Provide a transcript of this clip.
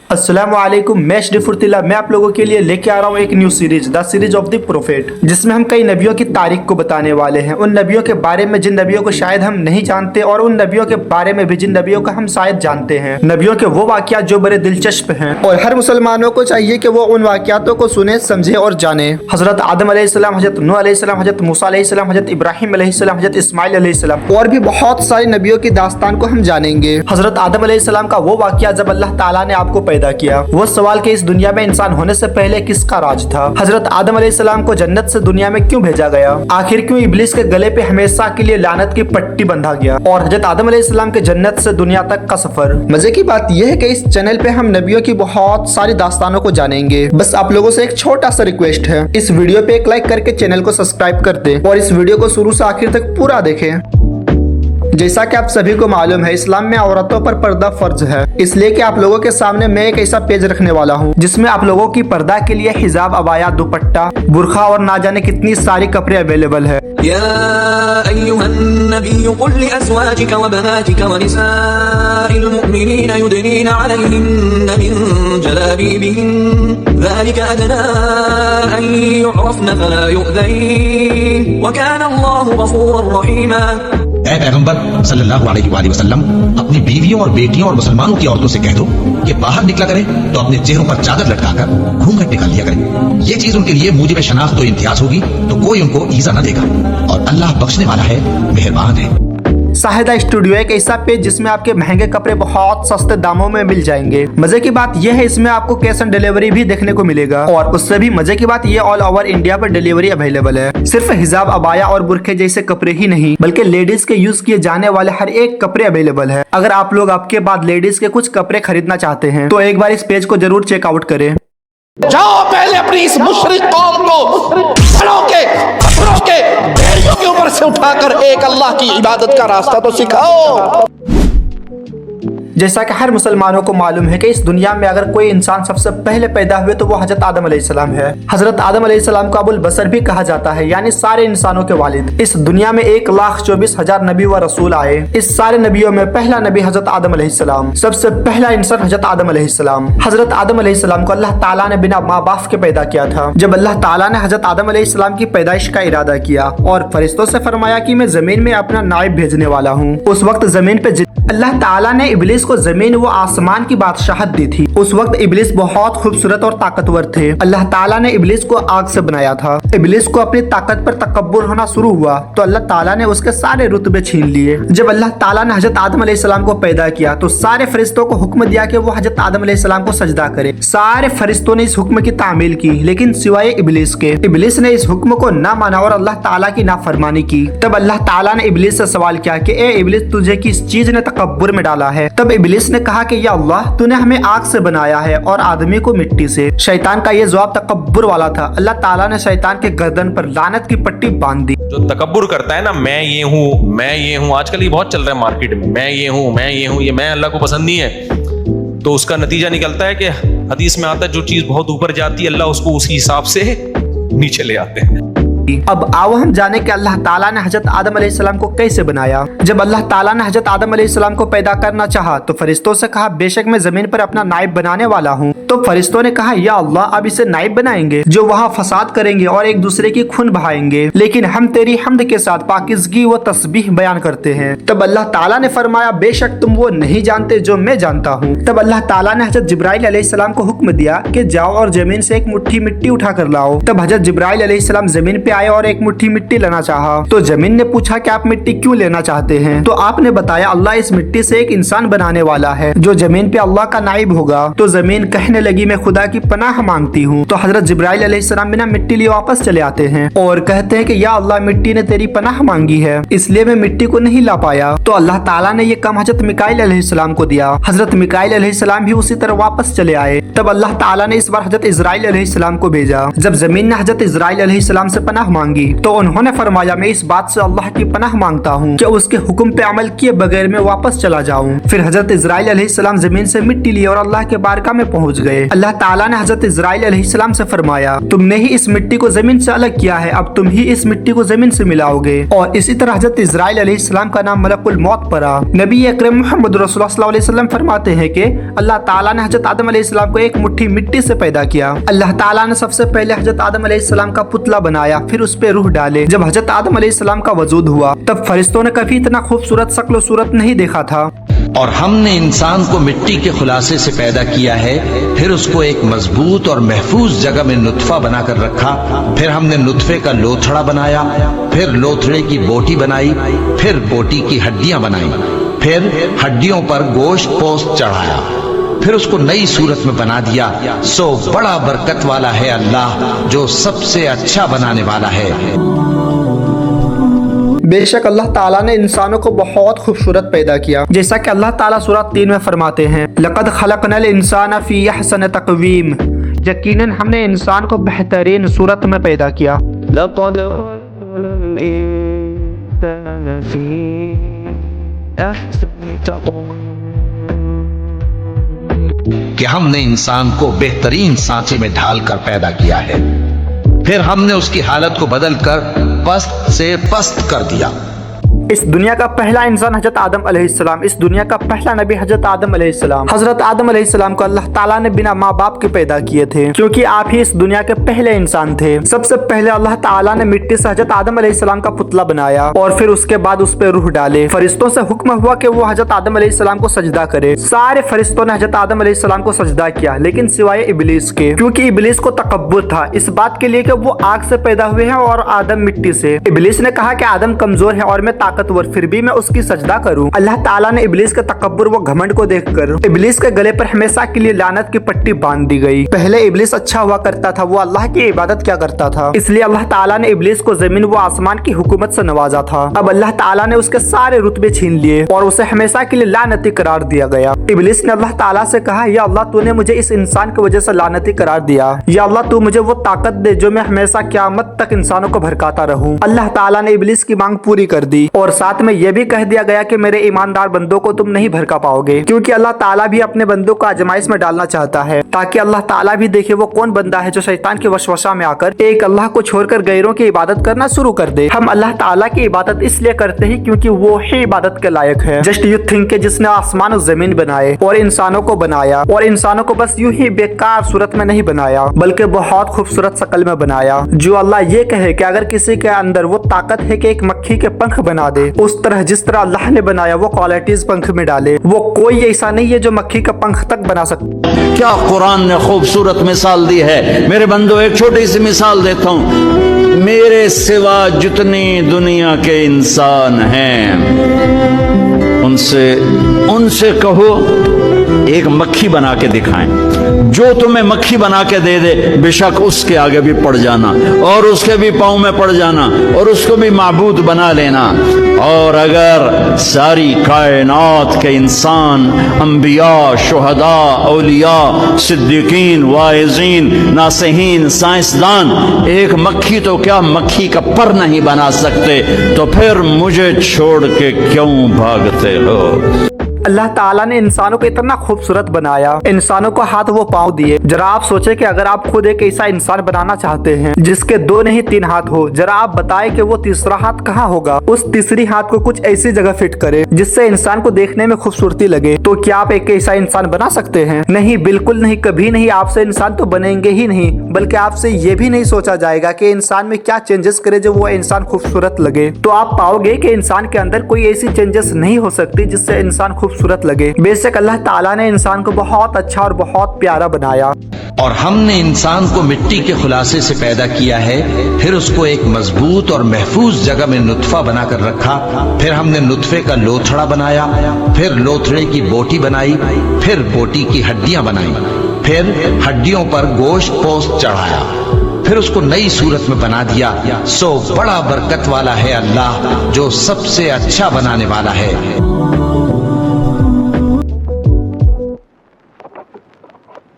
अस्सलामुअलैकुम, मैं शरीफुल्लाह मैं आप लोगों के लिए लेके आ रहा हूँ एक new series the series of the prophet, जिसमें हम कई नबियों की तारीख को बताने वाले हैं। उन नबियों के बारे में जिन नबियों को शायद हम नहीं जानते और उन नबियों के बारे में भी जिन नबियों को हम शायद जानते हैं। नबियों के वो वाक़यात जो बड़े दिलचस्प हैं और हर मुसलमानों को चाहिए कि वो उन वाक़यातों को सुने, समझे और जाने। हजरत आदम अलैहिस्सलाम, हजरत नूह अलैहिस्सलाम, हजरत मूसा अलैहिस्सलाम, हजरत इब्राहिम अलैहिस्सलाम, हजरत इस्माइल अलैहिस्सलाम और भी बहुत सारे नबियों की दास्तान को हम जानेंगे। हजरत आदम अलैहिस्सलाम का वो वाक़या जब अल्लाह ताला ने आपको पैदा किया, वो सवाल कि इस दुनिया में इंसान होने से पहले किसका राज था। हजरत आदम अलैहिस्सलाम को जन्नत से दुनिया में क्यों भेजा गया, आखिर क्यों इब्लिस के गले पे हमेशा के लिए लानत की पट्टी बंधा गया, और हजरत आदम अलैहिस्सलाम के जन्नत से दुनिया तक का सफर। मजे की बात यह है कि इस चैनल पे हम नबियों की बहुत सारी दास्तानों को जानेंगे। बस आप लोगों से एक छोटा सा रिक्वेस्ट है, इस वीडियो पे एक लाइक करके चैनल को सब्सक्राइब कर दे और इस वीडियो को शुरू से आखिर तक पूरा देखें। जैसा कि आप सभी को मालूम है, इस्लाम में औरतों पर पर्दा फर्ज है, इसलिए कि आप लोगों के सामने मैं एक ऐसा पेज रखने वाला हूँ जिसमें आप लोगों की पर्दा के लिए हिजाब, अबाया, दुपट्टा, बुरखा और ना जाने कितनी सारी कपड़े अवेलेबल है। या अय्युहन नबिय्यु कुल लिअज़वाजिका व बनातिका व निसाइल मुमिनीन युदनीना अलैहिन्न मिन जलाबीबिहिन ज़ालिका अदना अन यु'रफ़न फला यु'ज़ैन व काना अल्लाहु गफूरर रहीमा। ऐ पैगंबर सल्लल्लाहु अलैहि वसल्लम, अपनी बीवियों और बेटियों और मुसलमानों की औरतों से कह दो कि बाहर निकला करें तो अपने चेहरों पर चादर लटकाकर घूंघट निकाल लिया करें। ये चीज उनके लिए मूजिब शनाख्त तो इम्तियाज होगी, तो कोई उनको ईजा न देगा और अल्लाह बख्शने वाला है, मेहरबान है। साहिदा स्टूडियो एक ऐसा पेज जिसमें आपके महंगे कपड़े बहुत सस्ते दामों में मिल जाएंगे। मजे की बात यह है, इसमें आपको कैश ऑन डिलीवरी भी देखने को मिलेगा और उससे भी मजे की बात ये ऑल ओवर इंडिया पर डिलीवरी अवेलेबल है। सिर्फ हिजाब, अबाया और बुरखे जैसे कपड़े ही नहीं, बल्कि लेडीज के यूज किए जाने वाले हर एक कपड़े अवेलेबल है। अगर आप लोग आपके बाद लेडीज के कुछ कपड़े खरीदना चाहते हैं तो एक बार इस पेज को जरूर चेकआउट करें। जाओ पहले अपनी इस मुशरिक कौम को बड़ों के पत्थरों के बेड़ियों के ऊपर से उठाकर एक अल्लाह की इबादत का रास्ता तो सिखाओ। जैसा कि हर मुसलमानों को मालूम है कि इस दुनिया में अगर कोई इंसान सबसे पहले पैदा हुए तो वो हजरत आदम अलैहिस्सलाम है। हजरत आदम अलैहिस्सलाम को अबुल बसर भी कहा जाता है, यानी सारे इंसानों के वालिद। इस दुनिया में 1,24,000 नबी व रसूल आए। इस सारे नबियों में पहला नबी हजरत आदम अलैहिस्सलाम, सबसे पहला इंसान हजरत आदम अलैहिस्सलाम। हजरत आदम अलैहिस्सलाम को अल्लाह ताला ने बिना माँ बाप के पैदा किया था। जब अल्लाह ताला ने हजरत आदम अलैहिस्सलाम की पैदाइश का इरादा किया और फरिश्तों से फरमाया कि मैं जमीन में अपना नाइब भेजने वाला हूँ, उस वक्त जमीन पे अल्लाह ताला ने इब्लिस को जमीन व आसमान की बादशाहत दी थी। उस वक्त इब्लिस बहुत खूबसूरत और ताकतवर थे। अल्लाह ताला ने इब्लिस को आग से बनाया था। इब्लिस को अपनी ताकत पर तकब्बुर होना शुरू हुआ तो अल्लाह ताला ने उसके सारे रुतबे छीन लिए। जब अल्लाह ताला ने हजरत आदम अलैहिस्सलाम को पैदा किया तो सारे फरिश्तों को हुक्म दिया कि वो हजरत आदम अलैहिस्सलाम को सजदा करे। सारे फरिश्तों ने इस हुक्म की तामील की, लेकिन सिवाय इब्लिस के। इब्लिस ने इस हुक्म को ना माना और अल्लाह ताला की नाफरमानी की। तब अल्लाह ताला ने इब्लिस से सवाल किया कि ए इब्लिस, तुझे किस चीज ने तकब्बुर में डाला है? तब इब्लिस ने कहा कि या अल्लाह, तूने हमें आग से बनाया है और आदमी को मिट्टी से। शैतान का ये जवाब तकब्बुर वाला था। अल्लाह ताला ने शैतान के गर्दन पर लानत की पट्टी बांध दी। जो तकब्बुर करता है ना, मैं ये हूँ, मैं ये हूँ, आजकल ये बहुत चल रहा है मार्केट में, मैं ये हूँ, मैं ये हूँ, ये मैं अल्लाह को पसंद नहीं है, तो उसका नतीजा निकलता है कि हदीस में आता है जो चीज बहुत ऊपर जाती है अल्लाह उसको उसी हिसाब से नीचे ले आते हैं। अब आओ हम जाने कि अल्लाह ताला ने हजरत आदम अलैहिस्सलाम को कैसे बनाया। जब अल्लाह ताला ने हजरत आदम अलैहिस्सलाम को पैदा करना चाहा तो फरिश्तों से कहा, बेशक मैं जमीन पर अपना नाइब बनाने वाला हूँ। तो फरिश्तों ने कहा, या अल्लाह, अब इसे नाइब बनाएंगे जो वहाँ फसाद करेंगे और एक दूसरे की खून बहाएंगे, लेकिन हम तेरी हम्द के साथ पाकिज़गी व तस्बीह बयान करते हैं। तब अल्लाह ताला ने फरमाया, बेशक तुम वो नहीं जानते जो मैं जानता हूँ। तब अल्लाह ताला ने हजरत जिब्राइल अलैहिस्सलाम को हुक्म दिया कि जाओ और जमीन से एक मुट्ठी मिट्टी उठा कर लाओ। तब हजरत जिब्राइल अलैहिस्सलाम जमीन पे आए और एक मुट्ठी मिट्टी लेना चाहा। तो जमीन ने पूछा कि आप मिट्टी क्यों लेना चाहते हैं? तो आपने बताया, अल्लाह इस मिट्टी से एक इंसान बनाने वाला है जो जमीन पे अल्लाह का नाइब होगा। तो जमीन कहने लगी, मैं खुदा की पनाह मांगती हूँ। तो हजरत जिब्राइल अलैहिस्सलाम बिना मिट्टी लिए वापस चले आते हैं और कहते हैं कि या अल्लाह, मिट्टी ने तेरी पनाह मांगी है, इसलिए मैं मिट्टी को नहीं ला पाया। तो अल्लाह ताला ने ये काम हजरत मिकाइल अलैहिस्सलाम को दिया। हजरत मिकाइल अलैहिस्सलाम भी उसी तरह वापस चले आए। तब अल्लाह ताला ने इस बार हजरत इजराइल अलैहिस्सलाम को भेजा। जब जमीन ने हजरत इजराइल अलैहिस्सलाम से पनाह पनाह मांगी तो उन्होंने फरमाया मैं इस बात से अल्लाह की पनाह मांगता हूँ कि उसके हुक्म पे अमल किए बगैर मैं वापस चला जाऊँ। फिर हजरत इजराइल अलैहिस्सलाम जमीन से मिट्टी ली और अल्लाह के बारगाह में पहुँच गए। अल्लाह ताला ने हजरत इजराइल अलैहिस्सलाम से फरमाया तुमने ही इस मिट्टी को जमीन से अलग किया है, अब तुम ही इस मिट्टी को जमीन से मिलाओगे। और इसी तरह हजरत इजराइल अलैहिस्सलाम का नाम मलकुल मौत पड़ा। नबी अकरम मोहम्मद रसूलुल्लाह सल्लल्लाहु अलैहि वसल्लम फरमाते हैं कि अल्लाह ताला ने हजरत आदम अलैहिस्सलाम को एक मुट्ठी मिट्टी से पैदा किया। अल्लाह ताला ने सबसे पहले हजरत आदम अलैहिस्सलाम का पुतला बनाया, फिर उस पे रूह डाले। जब हजरत आदम अलैहिस्सलाम का वजूद हुआ तब फरिश्तों ने कभी इतना खूबसूरत शक्ल सूरत नहीं देखा था। और हमने इंसान को मिट्टी के खुलासे से पैदा किया है, फिर उसको एक मजबूत और महफूज जगह में नुत्फा बनाकर रखा, फिर हमने नुत्फे का लोथड़ा बनाया, फिर लोथड़े की बोटी बनाई, फिर बोटी की हड्डियां बनाई, फिर हड्डियों पर गोश्त पोस्त चढ़ाया, फिर उसको नई सूरत में बना दिया। सो बड़ा बरकत वाला है अल्लाह जो सबसे अच्छा बनाने वाला है। बेशक अल्लाह ताला ने इंसानों को बहुत खूबसूरत पैदा किया, जैसा कि अल्लाह ताला सूरह 3 में फरमाते हैं लक़द खलक़नल इंसान फी अहसन तक़वीम, यकीनन हमने इंसान को बेहतरीन सूरत में पैदा किया। لقد خلقنا الإنسان في أحسن تقويم कि हमने इंसान को बेहतरीन सांचे में ढालकर पैदा किया है, फिर हमने उसकी हालत को बदलकर पस्त से पस्त कर दिया। इस दुनिया का पहला इंसान हजरत आदम अलैहिस्सलाम, इस दुनिया का पहला नबी हजरत आदम अलैहिस्सलाम। हजरत आदम अलैहिस्सलाम को अल्लाह ताला ने बिना माँ बाप के पैदा किए थे, क्योंकि आप ही इस दुनिया के पहले इंसान थे। सबसे पहले अल्लाह ताला ने मिट्टी से हजरत आदम अलैहिस्सलाम का पुतला बनाया और फिर उसके बाद उस पर रूह डाले। फरिश्तों से हुक्म हुआ कि वो हजरत आदम अलैहिस्सलाम को सजदा करे। सारे फरिश्तों ने हजरत आदम अलैहिस्सलाम को सजदा किया, लेकिन सिवाय इबलीस के, क्योंकि इबलीस को तकब्बुर था इस बात के लिए कि वो आग से पैदा हुए हैं और आदम मिट्टी से। इबलीस ने कहा कि आदम कमजोर है और मैं ताकतवर, फिर भी मैं उसकी सजदा करूं। अल्लाह ताला ने इबलीस के तकब्बुर व घमंड को देखकर इबलीस के गले पर हमेशा के लिए लानत की पट्टी बांध दी गई। पहले इबलीस अच्छा हुआ करता था, वो अल्लाह की इबादत क्या करता था, इसलिए अल्लाह ताला ने इबलीस को जमीन व आसमान की हुकूमत से नवाजा था। अब अल्लाह ताला ने उसके सारे रुतबे छीन लिए और उसे हमेशा के लिए लानती करार दिया गया। इबलीस ने अल्लाह ताला से कहा या अल्लाह तूने मुझे इस इंसान की वजह से लानती करार दिया, या अल्लाह तू मुझे वो ताकत दे जो मैं हमेशा क़यामत तक इंसानों को भड़काता रहूं। अल्लाह ताला ने इबलीस की मांग पूरी कर दी और साथ में यह भी कह दिया गया कि मेरे ईमानदार बंदों को तुम नहीं भड़का पाओगे, क्योंकि अल्लाह ताला भी अपने बंदों को आजमाइश में डालना चाहता है, ताकि अल्लाह ताला भी देखे वो कौन बंदा है जो शैतान की वसवसा में आकर एक अल्लाह को छोड़कर गैरों की इबादत करना शुरू कर दे। हम अल्लाह ताला की इबादत इसलिए करते हैं क्योंकि वो ही इबादत के लायक है। जस्ट यू थिंक के जिसने आसमान और जमीन बनाए और इंसानों को बनाया, और इंसानों को बस यूं ही बेकार सूरत में नहीं बनाया बल्कि बहुत खूबसूरत शक्ल में बनाया। जो अल्लाह ये कहे कि अगर किसी के अंदर वो ताकत है कि एक मक्खी के पंख बना दे, उस तरह जिस तरह अल्लाह ने बनाया वो क्वालिटीज पंख में डाले, वो कोई ऐसा नहीं है जो मक्खी का पंख तक बना सकता। क्या कुरान ने खूबसूरत मिसाल दी है। मेरे बंदो एक छोटी सी मिसाल देता हूं। मेरे सिवा जितनी दुनिया के इंसान हैं उनसे कहो एक मक्खी बना के दिखाएं। जो तुम्हें मक्खी बना के दे दे बेशक उसके आगे भी पड़ जाना और उसके भी पाँव में पड़ जाना और उसको भी माबूद बना लेना। और अगर सारी कायनात के इंसान, अंबिया, शुहदा, औलिया, सिद्दीकीन, वाइज़ीन, नासिहीन, साइंसदान एक मक्खी तो क्या मक्खी का पर नहीं बना सकते, तो फिर मुझे छोड़ के क्यों भागते हो। अल्लाह ताला ने इंसानों को इतना खूबसूरत बनाया, इंसानों को हाथ वो पाँव दिए। जरा आप सोचे कि अगर आप खुद एक ऐसा इंसान बनाना चाहते हैं जिसके 2 नहीं 3 हाथ हो, जरा आप बताएं कि वो तीसरा हाथ कहाँ होगा। उस तीसरी हाथ को कुछ ऐसी जगह फिट करे जिससे इंसान को देखने में खूबसूरती लगे, तो क्या आप एक ऐसा इंसान बना सकते हैं? नहीं, बिल्कुल नहीं, कभी नहीं। आपसे इंसान तो बनेंगे ही नहीं, बल्कि आपसे ये भी नहीं सोचा जाएगा कि इंसान में क्या चेंजेस करे जो वो इंसान खूबसूरत लगे। तो आप पाओगे कि इंसान के अंदर कोई ऐसी चेंजेस नहीं हो सकती जिससे इंसान खूबसूरत लगे। बेशक अल्लाह ताला ने इंसान को बहुत अच्छा और बहुत प्यारा बनाया। और हमने इंसान को मिट्टी के खुलासे से पैदा किया है, फिर उसको एक मजबूत और महफूज जगह में नुत्फा बनाकर रखा, फिर हमने नुत्फे का लोथड़ा बनाया, फिर लोथड़े की बोटी बनाई, फिर बोटी की हड्डियां बनाई, फिर हड्डियों पर गोश्त पोस्त चढ़ाया, फिर उसको नई सूरत में बना दिया। सो बड़ा बरकत वाला है अल्लाह जो सबसे अच्छा बनाने वाला है।